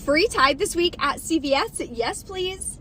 Free Tide this week at CVS. Yes, please.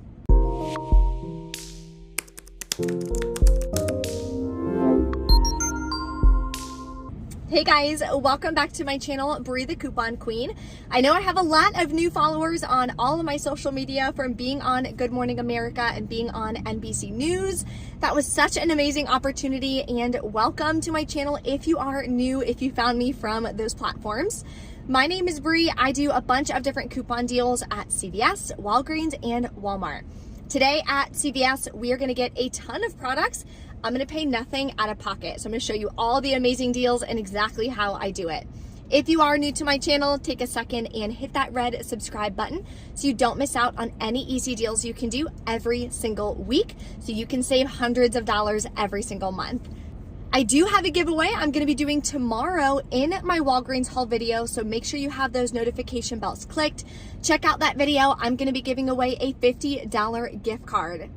Hey guys, welcome back to my channel, Bree the Coupon Queen. I know I have a lot of new followers on all of my social media from being on Good Morning America and being on NBC News. That was such an amazing opportunity, and welcome to my channel if you are new, if you found me from those platforms. My name is Bree. I do a bunch of different coupon deals at CVS, Walgreens, and Walmart. Today at CVS, we are gonna get a ton of products. I'm gonna pay nothing out of pocket. So I'm gonna show you all the amazing deals and exactly how I do it. If you are new to my channel, take a second and hit that red subscribe button so you don't miss out on any easy deals you can do every single week, so you can save hundreds of dollars every single month. I do have a giveaway I'm gonna be doing tomorrow in my Walgreens haul video, so make sure you have those notification bells clicked. Check out that video. I'm gonna be giving away a $50 gift card.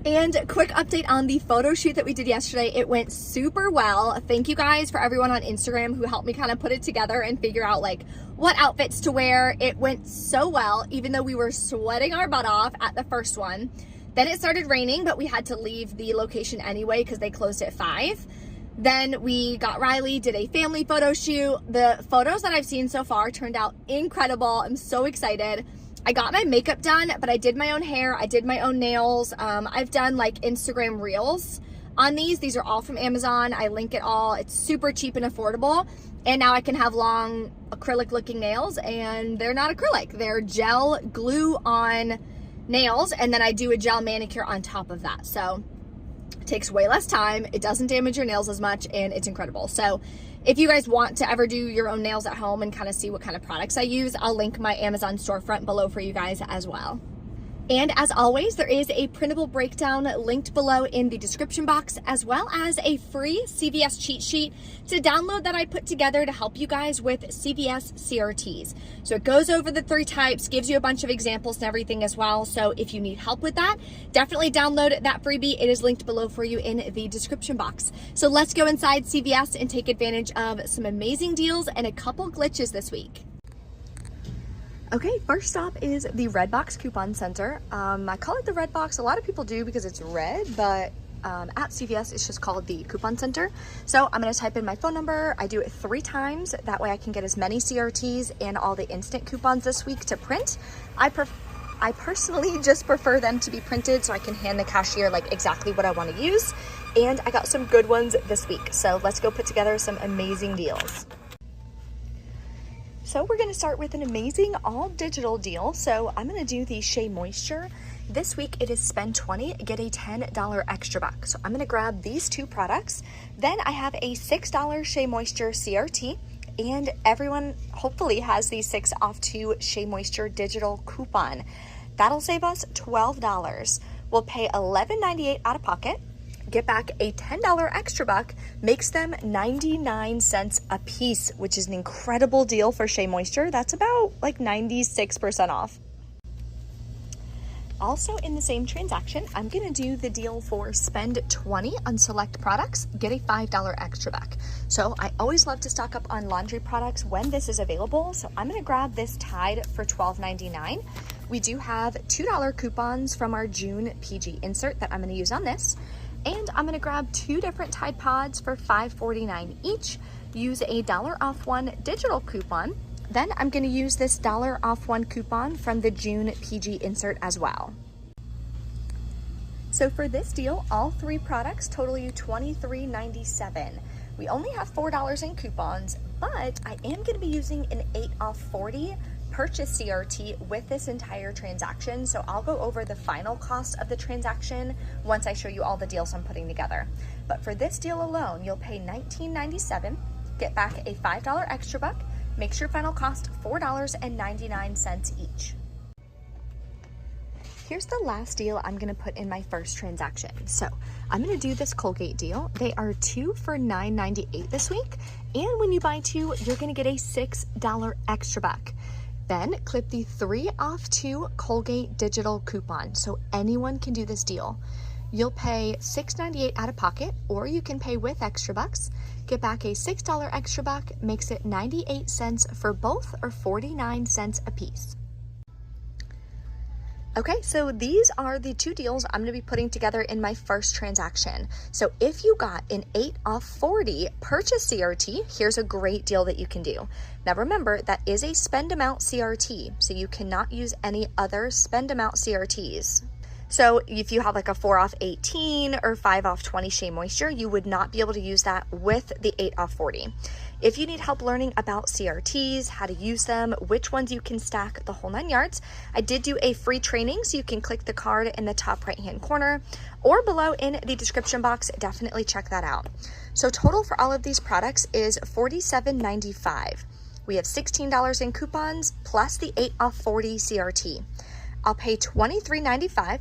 And quick update on the photo shoot that we did yesterday. It went super well. Thank you guys for everyone on Instagram who helped me kind of put it together and figure out like what outfits to wear. It went so well, even though we were sweating our butt off at the first one. Then it started raining, but we had to leave the location anyway because they closed at 5. Then we got Riley, did a family photo shoot. The photos that I've seen so far turned out incredible. I'm so excited. I got my makeup done, but I did my own hair. I did my own nails. I've done like Instagram reels on these. These are all from Amazon. I link it all. It's super cheap and affordable. And now I can have long acrylic looking nails, and they're not acrylic. They're gel glue on nails. And then I do a gel manicure on top of that. So it takes way less time. It doesn't damage your nails as much, and it's incredible. So if you guys want to ever do your own nails at home and kind of see what kind of products I use, I'll link my Amazon storefront below for you guys as well. And as always, there is a printable breakdown linked below in the description box, as well as a free CVS cheat sheet to download that I put together to help you guys with CVS CRTs. So it goes over the 3 types, gives you a bunch of examples and everything as well. So if you need help with that, definitely download that freebie. It is linked below for you in the description box. So let's go inside CVS and take advantage of some amazing deals and a couple glitches this week. Okay, first stop is the Red Box Coupon Center. I call it the Red Box. A lot of people do because it's red, but at CVS, it's just called the Coupon Center. So I'm gonna type in my phone number. I do it 3 times. That way I can get as many CRTs and all the instant coupons this week to print. I personally just prefer them to be printed so I can hand the cashier like exactly what I wanna use. And I got some good ones this week. So let's go put together some amazing deals. So we're gonna start with an amazing all digital deal. So I'm gonna do the Shea Moisture. This week it is spend 20, get a $10 extra buck. So I'm gonna grab these 2 products. Then I have a $6 Shea Moisture CRT, and everyone hopefully has the 6 off 2 Shea Moisture digital coupon. That'll save us $12. We'll pay $11.98 out of pocket, get back a $10 extra buck, makes them 99 cents a piece, which is an incredible deal for Shea Moisture. That's about like 96% off. Also in the same transaction, I'm gonna do the deal for spend 20 on select products, get a $5 extra buck. So I always love to stock up on laundry products when this is available. So I'm gonna grab this Tide for $12.99. We do have $2 coupons from our June PG insert that I'm gonna use on this. And I'm gonna grab 2 different Tide Pods for $5.49 each, use a $1 off 1 digital coupon. Then I'm gonna use this $1 off 1 coupon from the June PG insert as well. So for this deal, all 3 products total you $23.97. We only have $4 in coupons, but I am gonna be using an 8 off 40 purchase CRT with this entire transaction. So I'll go over the final cost of the transaction once I show you all the deals I'm putting together. But for this deal alone, you'll pay $19.97, get back a $5 extra buck, makes your final cost $4.99 each. Here's the last deal I'm gonna put in my first transaction. So I'm gonna do this Colgate deal. They are 2 for $9.98 this week. And when you buy 2, you're gonna get a $6 extra buck. Then clip the 3 off 2 Colgate digital coupon. So anyone can do this deal. You'll pay $6.98 out of pocket, or you can pay with extra bucks. Get back a $6 extra buck, makes it 98 cents for both, or 49 cents a piece. Okay, so these are the two deals I'm gonna be putting together in my first transaction. So if you got an 8 off 40 purchase CRT, here's a great deal that you can do. Now remember, that is a spend amount CRT, so you cannot use any other spend amount CRTs. So if you have like a 4 off 18 or 5 off 20 Shea Moisture, you would not be able to use that with the 8 off 40. If you need help learning about CRTs, how to use them, which ones you can stack, the whole 9 yards, I did do a free training, so you can click the card in the top right-hand corner or below in the description box. Definitely check that out. So total for all of these products is $47.95. We have $16 in coupons plus the 8 off 40 CRT. I'll pay $23.95,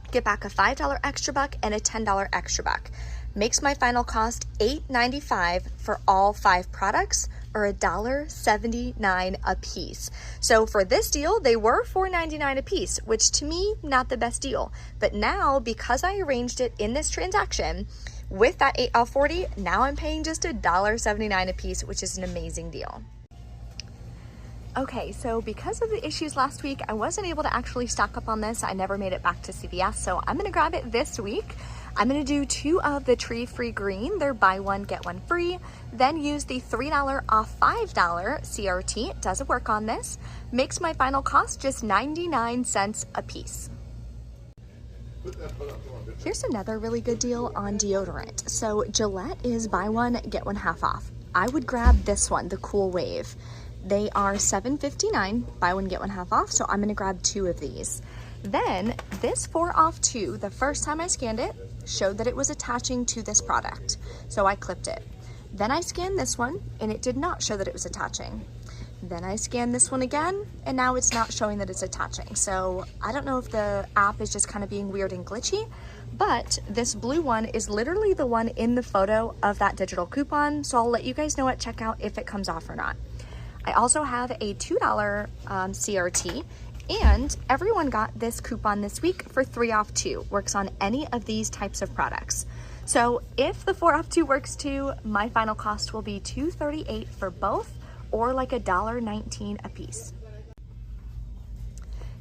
get back a $5 extra buck and a $10 extra buck. Makes my final cost $8.95 for all 5 products, or $1.79 a piece. So for this deal, they were $4.99 a piece, which to me, not the best deal. But now, because I arranged it in this transaction with that 8 off 40, now I'm paying just $1.79 a piece, which is an amazing deal. Okay, so because of the issues last week, I wasn't able to actually stock up on this. I never made it back to CVS, so I'm gonna grab it this week. I'm gonna do 2 of the Tree Free Green. They're buy one, get one free. Then use the $3 off $5 CRT. It does work on this. Makes my final cost just 99 cents a piece. Here's another really good deal on deodorant. So Gillette is buy one, get one half off. I would grab this one, the Cool Wave. They are $7.59, buy one, get one half off, so I'm gonna grab 2 of these. Then this 4 off 2, the first time I scanned it, showed that it was attaching to this product, so I clipped it. Then I scanned this one, and it did not show that it was attaching. Then I scanned this one again, and now it's not showing that it's attaching. So I don't know if the app is just kind of being weird and glitchy, but this blue one is literally the one in the photo of that digital coupon, so I'll let you guys know at checkout if it comes off or not. I also have a $2 CRT, and everyone got this coupon this week for 3 off 2. Works on any of these types of products. So if the 4 off 2 works too, my final cost will be $2.38 for both, or like $1.19 a piece.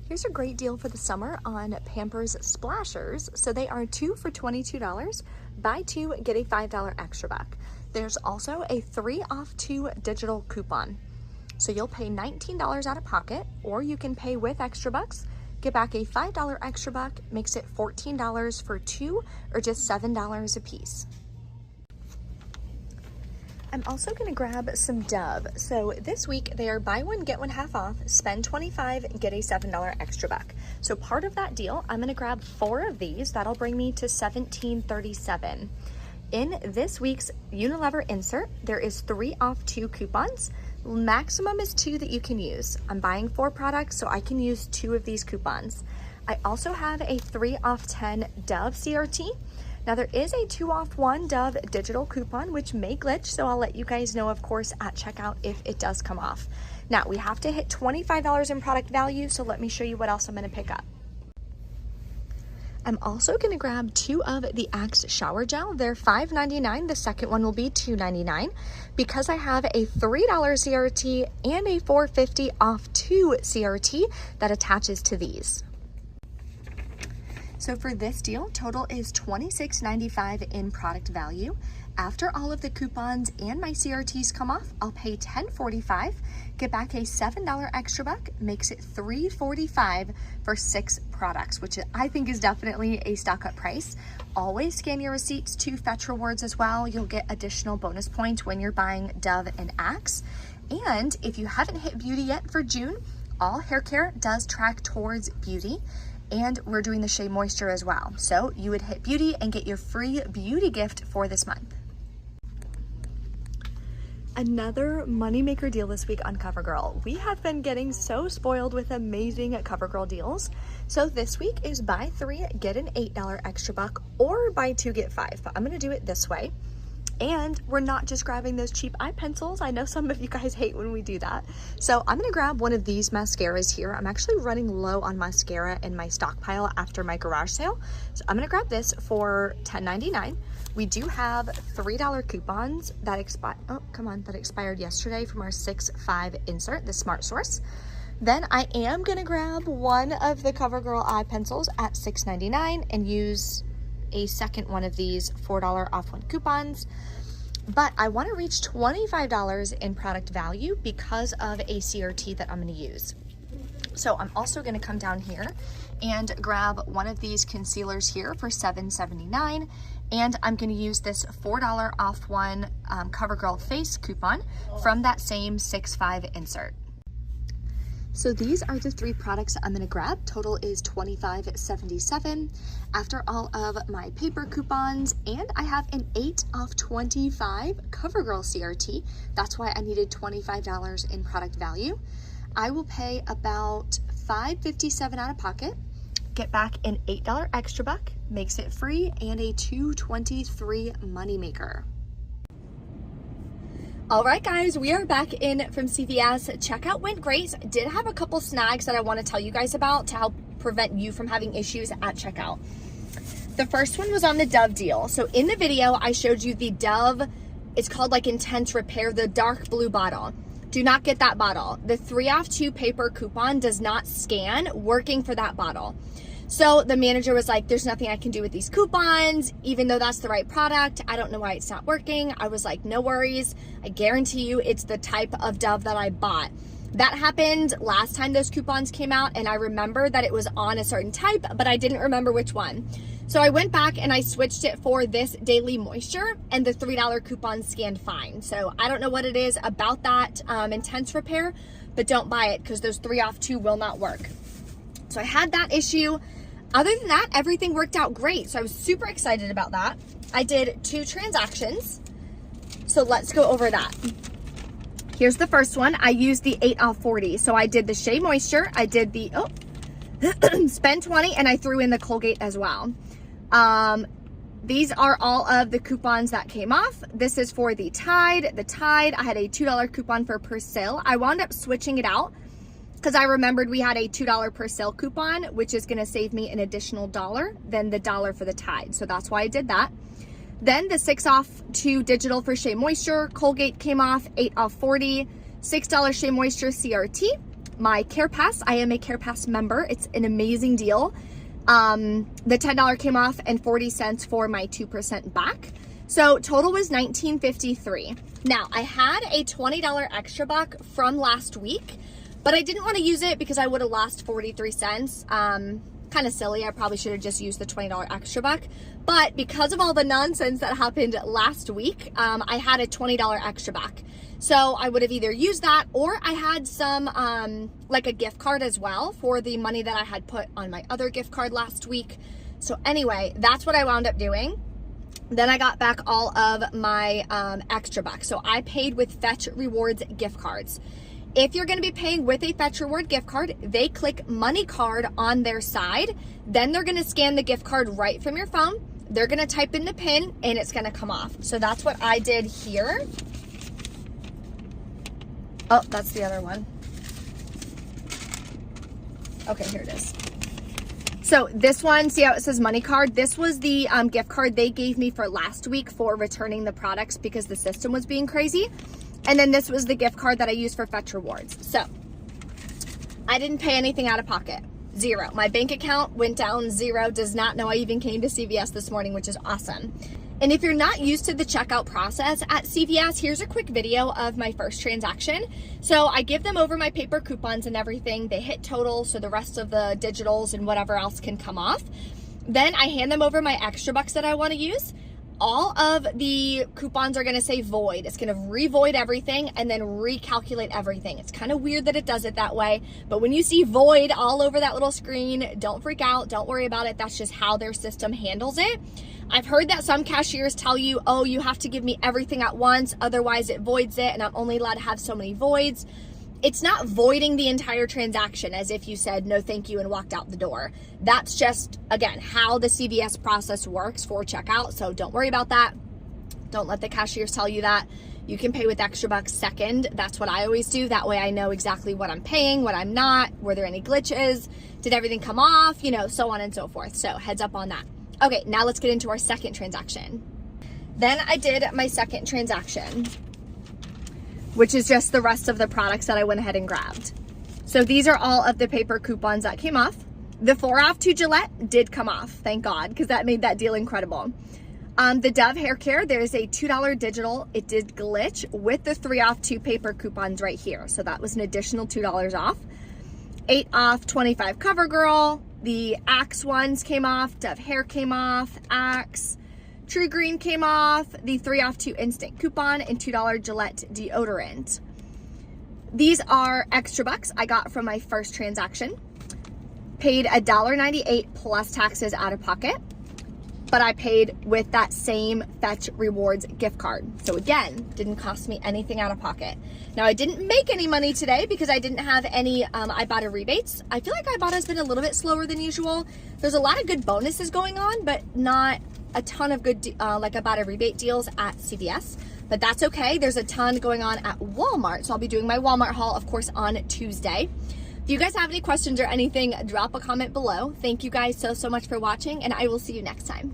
Here's a great deal for the summer on Pampers Splashers. So they are 2 for $22. Buy 2, get a $5 extra buck. There's also a 3 off 2 digital coupon. So you'll pay $19 out of pocket, or you can pay with extra bucks, get back a $5 extra buck, makes it $14 for 2, or just $7 a piece. I'm also gonna grab some Dove. So this week they are buy one, get one half off, spend $25, get a $7 extra buck. So part of that deal, I'm gonna grab 4 of these. That'll bring me to $17.37. In this week's Unilever Insert, there is 3 off 2 coupons. Maximum is 2 that you can use. I'm buying 4 products, so I can use 2 of these coupons. I also have a 3 off 10 Dove CRT. Now there is a 2 off 1 Dove digital coupon, which may glitch, so I'll let you guys know, of course, at checkout if it does come off. Now we have to hit $25 in product value, so let me show you what else I'm gonna pick up. I'm also gonna grab 2 of the Axe shower gel. They're $5.99. The second one will be $2.99. Because I have a $3 CRT and a $4.50 off 2 CRT that attaches to these. So for this deal, total is $26.95 in product value. After all of the coupons and my CRTs come off, I'll pay $10.45, get back a $7 extra buck, makes it $3.45 for 6 products, which I think is definitely a stock up price. Always scan your receipts to fetch rewards as well. You'll get additional bonus points when you're buying Dove and Axe. And if you haven't hit beauty yet for June, all hair care does track towards beauty. And we're doing the Shea Moisture as well. So you would hit beauty and get your free beauty gift for this month. Another moneymaker deal this week on CoverGirl. We have been getting so spoiled with amazing CoverGirl deals. So this week is buy 3, get an $8 extra buck, or buy 2, get 5. But I'm gonna do it this way. And we're not just grabbing those cheap eye pencils. I know some of you guys hate when we do that. So I'm gonna grab one of these mascaras here. I'm actually running low on mascara in my stockpile after my garage sale. So I'm gonna grab this for $10.99. We do have $3 coupons that expired yesterday from our 6.5 insert, the Smart Source. Then I am gonna grab one of the CoverGirl eye pencils at $6.99 and use a second one of these $4 off one coupons. But I want to reach $25 in product value because of a CRT that I'm going to use. So I'm also going to come down here and grab one of these concealers here for $7.79, and I'm going to use this $4 off one CoverGirl face coupon from that same 6.5 insert. So these are the three products I'm gonna grab. Total is $25.77 after all of my paper coupons, and I have an 8 off 25 CoverGirl CRT. That's why I needed $25 in product value. I will pay about $5.57 out of pocket, get back an $8 extra buck, makes it free, and a $2.23 moneymaker. All right, guys, we are back in from CVS. Checkout went great. Did have a couple snags that I want to tell you guys about to help prevent you from having issues at checkout. The first one was on the Dove deal. So in the video, I showed you the Dove, it's called like Intense Repair, the dark blue bottle. Do not get that bottle. The 3 off 2 paper coupon does not scan working for that bottle. So the manager was like, there's nothing I can do with these coupons, even though that's the right product. I don't know why it's not working. I was like, no worries. I guarantee you it's the type of Dove that I bought. That happened last time those coupons came out, and I remember that it was on a certain type, but I didn't remember which one. So I went back and I switched it for this Daily Moisture, and the $3 coupon scanned fine. So I don't know what it is about that Intense Repair, but don't buy it because those 3 off 2 will not work. So I had that issue. Other than that, everything worked out great. So I was super excited about that. I did 2 transactions. So let's go over that. Here's the first one. I used the 8 off 40. So I did the Shea Moisture. I did the, spend 20, and I threw in the Colgate as well. These are all of the coupons that came off. This is for the Tide. The Tide, I had a $2 coupon for Persil. I wound up switching it out because I remembered we had a $2 Persil coupon, which is going to save me an additional $1 than the $1 for the Tide. So that's why I did that. Then the 6 off 2 digital for Shea Moisture. Colgate came off, 8 off 40. $6 Shea Moisture CRT. My Care Pass, I am a Care Pass member. It's an amazing deal. The $10 came off, and 40 cents for my 2% back. So total was $19.53. Now I had a $20 extra buck from last week, but I didn't want to use it because I would have lost 43 cents. Kind of silly. I probably should have just used the $20 extra buck. But because of all the nonsense that happened last week, I had a $20 extra buck. So I would have either used that, or I had some, like a gift card as well for the money that I had put on my other gift card last week. So anyway, that's what I wound up doing. Then I got back all of my extra bucks. So I paid with Fetch Rewards gift cards. If you're going to be paying with a Fetch Reward gift card, they click money card on their side. Then they're going to scan the gift card right from your phone. They're going to type in the PIN, and it's going to come off. So that's what I did here. Oh, that's the other one. Okay, here it is. So this one, see how it says money card? This was the gift card they gave me for last week for returning the products because the system was being crazy. And then this was the gift card that I used for Fetch Rewards. So I didn't pay anything out of pocket. Zero. My bank account went down zero. Does not know I even came to CVS this morning, which is awesome. And if you're not used to the checkout process at CVS, here's a quick video of my first transaction. So I give them over my paper coupons and everything. They hit total, so the rest of the digitals and whatever else can come off. Then I hand them over my extra bucks that I want to use. All of the coupons are going to say void. It's going to revoid everything and then recalculate everything. It's kind of weird that it does it that way, but when you see void all over that little screen, don't freak out. Don't worry about it. That's just how their system handles it. I've heard that some cashiers tell you, oh, you have to give me everything at once, otherwise it voids it, and I'm only allowed to have so many voids. It's not voiding the entire transaction as if you said no thank you and walked out the door. That's just, again, how the CVS process works for checkout. So don't worry about that. Don't let the cashiers tell you that. You can pay with extra bucks second. That's what I always do. That way I know exactly what I'm paying, what I'm not, were there any glitches, did everything come off, you know, so on and so forth. So heads up on that. Okay, now let's get into our second transaction. Then I did my second transaction, which is just the rest of the products that I went ahead and grabbed. So these are all of the paper coupons that came off. The 4 off 2 Gillette did come off, thank God, because that made that deal incredible. The Dove hair care, there's a $2 digital. It did glitch with the 3 off 2 paper coupons right here. So that was an additional $2 off. 8 off 25 CoverGirl. The Axe ones came off. Dove hair came off. Axe. True Green came off. The 3 off 2 instant coupon and $2 Gillette deodorant. These are extra bucks I got from my first transaction. Paid $1.98 plus taxes out of pocket. But I paid with that same Fetch Rewards gift card. So again, didn't cost me anything out of pocket. Now I didn't make any money today because I didn't have any Ibotta rebates. I feel like Ibotta's been a little bit slower than usual. There's a lot of good bonuses going on, but not a ton of good like Ibotta rebate deals at CVS. But that's okay. There's a ton going on at Walmart. So I'll be doing my Walmart haul, of course, on Tuesday. If you guys have any questions or anything, drop a comment below. Thank you guys so much for watching, and I will see you next time.